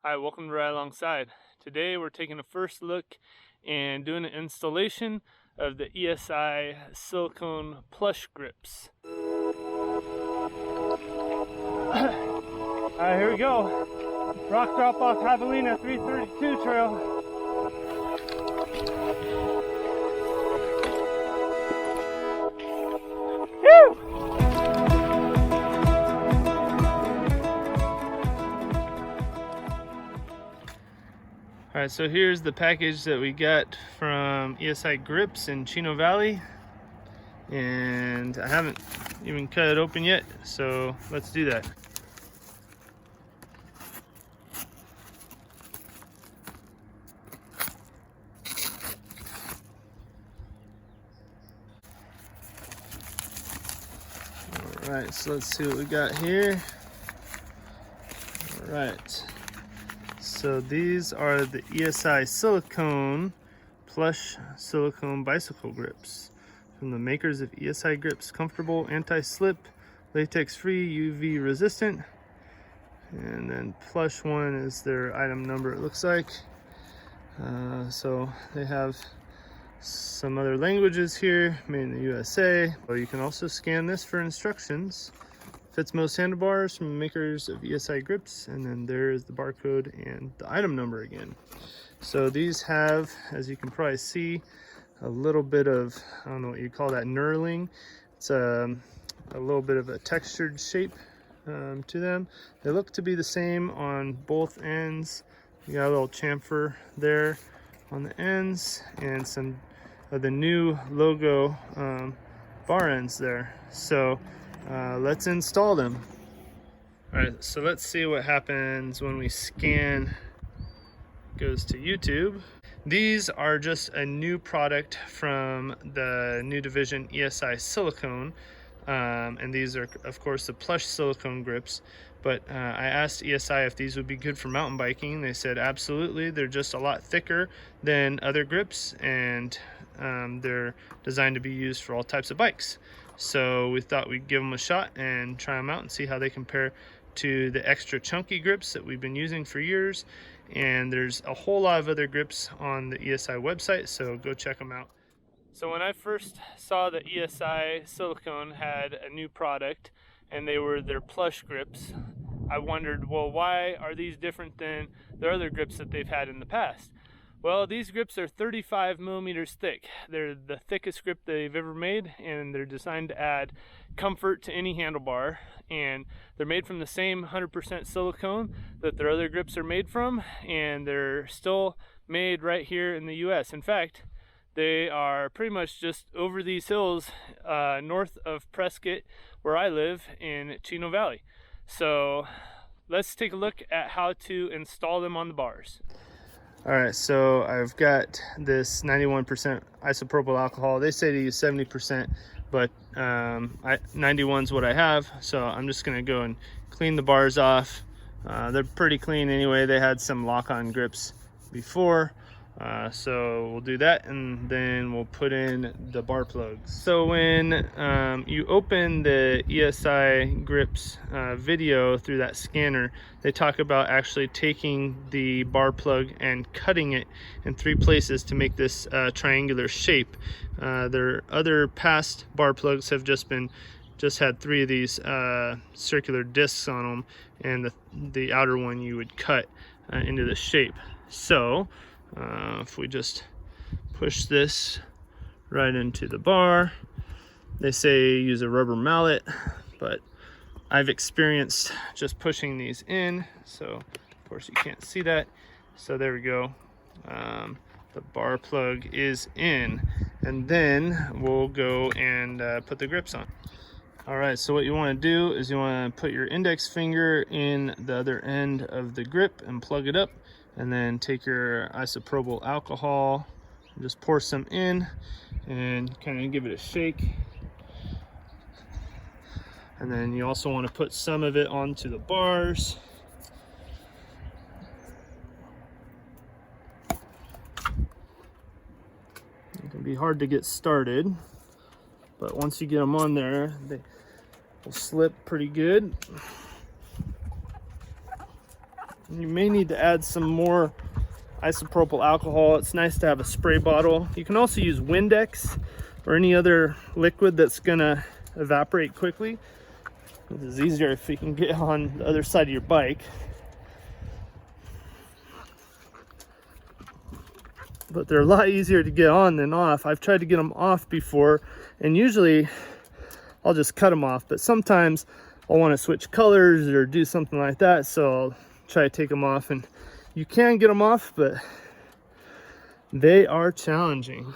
Hi, welcome to Ride Alongside. Today we're taking a first look and doing an installation of the ESI Silicone Plush Grips. Alright, here we go. Rock drop off Javelina 332 trail. Woo! Alright, so here's the package that we got from ESI Grips in Chino Valley. And I haven't even cut it open yet, so let's do that. Alright, so let's see what we got here. Alright, so these are the ESI Silicone Plush Silicone Bicycle Grips from the makers of ESI Grips. Comfortable, anti-slip, latex-free, UV resistant. And then Plush one is their item number, it looks like. So they have some other languages here, made in the USA. But you can also scan this for instructions. Fits most handlebars from the makers of ESI Grips, and then there's the barcode and the item number again. So these have, as you can probably see, a little bit of, I don't know what you call that, knurling. It's a little bit of a textured shape to them. They look to be the same on both ends. You got a little chamfer there on the ends and some of the new logo bar ends there. So let's install them. All right, so let's see what happens when we scan. Goes to YouTube. These are just a new product from the new division ESI Silicone, and these are of course the Plush Silicone Grips. But I asked ESI if these would be good for mountain biking. They said absolutely. They're just a lot thicker than other grips, and they're designed to be used for all types of bikes. So we thought we'd give them a shot and try them out and see how they compare to the extra chunky grips that we've been using for years. And there's a whole lot of other grips on the ESI website, so go check them out. So when I first saw the ESI Silicone had a new product, and they were their Plush Grips, I wondered, well, why are these different than their other grips that they've had in the past? Well, these grips are 35 millimeters thick. They're the thickest grip they've ever made, and they're designed to add comfort to any handlebar. And they're made from the same 100% silicone that their other grips are made from, and they're still made right here in the US. In fact, they are pretty much just over these hills north of Prescott, where I live in Chino Valley. So let's take a look at how to install them on the bars. All right, so I've got this 91% isopropyl alcohol. They say to use 70%, but 91 is what I have. So I'm just gonna go and clean the bars off. They're pretty clean anyway. They had some lock-on grips before. So we'll do that, and then we'll put in the bar plugs. So when you open the ESI Grips video through that scanner, they talk about actually taking the bar plug and cutting it in 3 places to make this triangular shape. Their other past bar plugs have just had 3 of these circular discs on them, and the outer one you would cut into the shape. So if we just push this right into the bar, they say use a rubber mallet, but I've experienced just pushing these in, so of course you can't see that. So there we go. The bar plug is in, and then we'll go and put the grips on. All right, so what you want to do is you want to put your index finger in the other end of the grip and plug it up, and then take your isopropyl alcohol and just pour some in and kind of give it a shake. And then you also want to put some of it onto the bars. It can be hard to get started, but once you get them on there, they will slip pretty good. You may need to add some more isopropyl alcohol. It's nice to have a spray bottle. You can also use Windex or any other liquid that's gonna evaporate quickly. This is easier if you can get on the other side of your bike. But they're a lot easier to get on than off. I've tried to get them off before, and usually I'll just cut them off, but sometimes I'll want to switch colors or do something like that, so I'll try to take them off. And you can get them off, but they are challenging.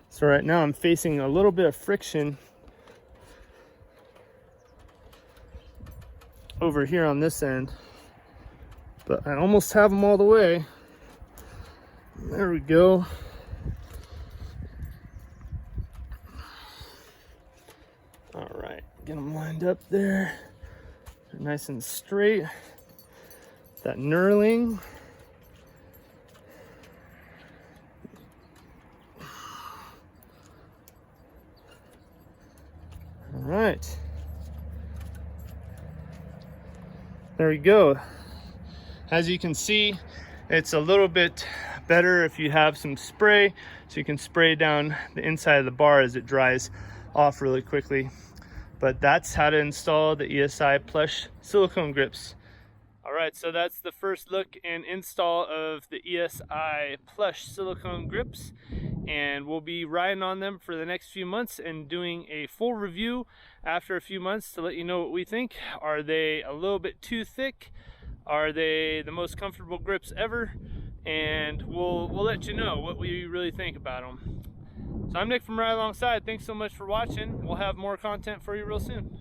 So right now I'm facing a little bit of friction over here on this end, but I almost have them all the way. There we go. All right, get them lined up there. They're nice and straight. That knurling. All right. There we go. As you can see, it's a little bit better if you have some spray, so you can spray down the inside of the bar as it dries off really quickly. But that's how to install the ESI Plush Silicone Grips. All right, so that's the first look and install of the ESI Plush Silicone Grips, and we'll be riding on them for the next few months and doing a full review after a few months to let you know what we think. Are they a little bit too thick? Are they the most comfortable grips ever? And we'll let you know what we really think about them. So I'm Nick from Ride Alongside. Thanks so much for watching. We'll have more content for you real soon.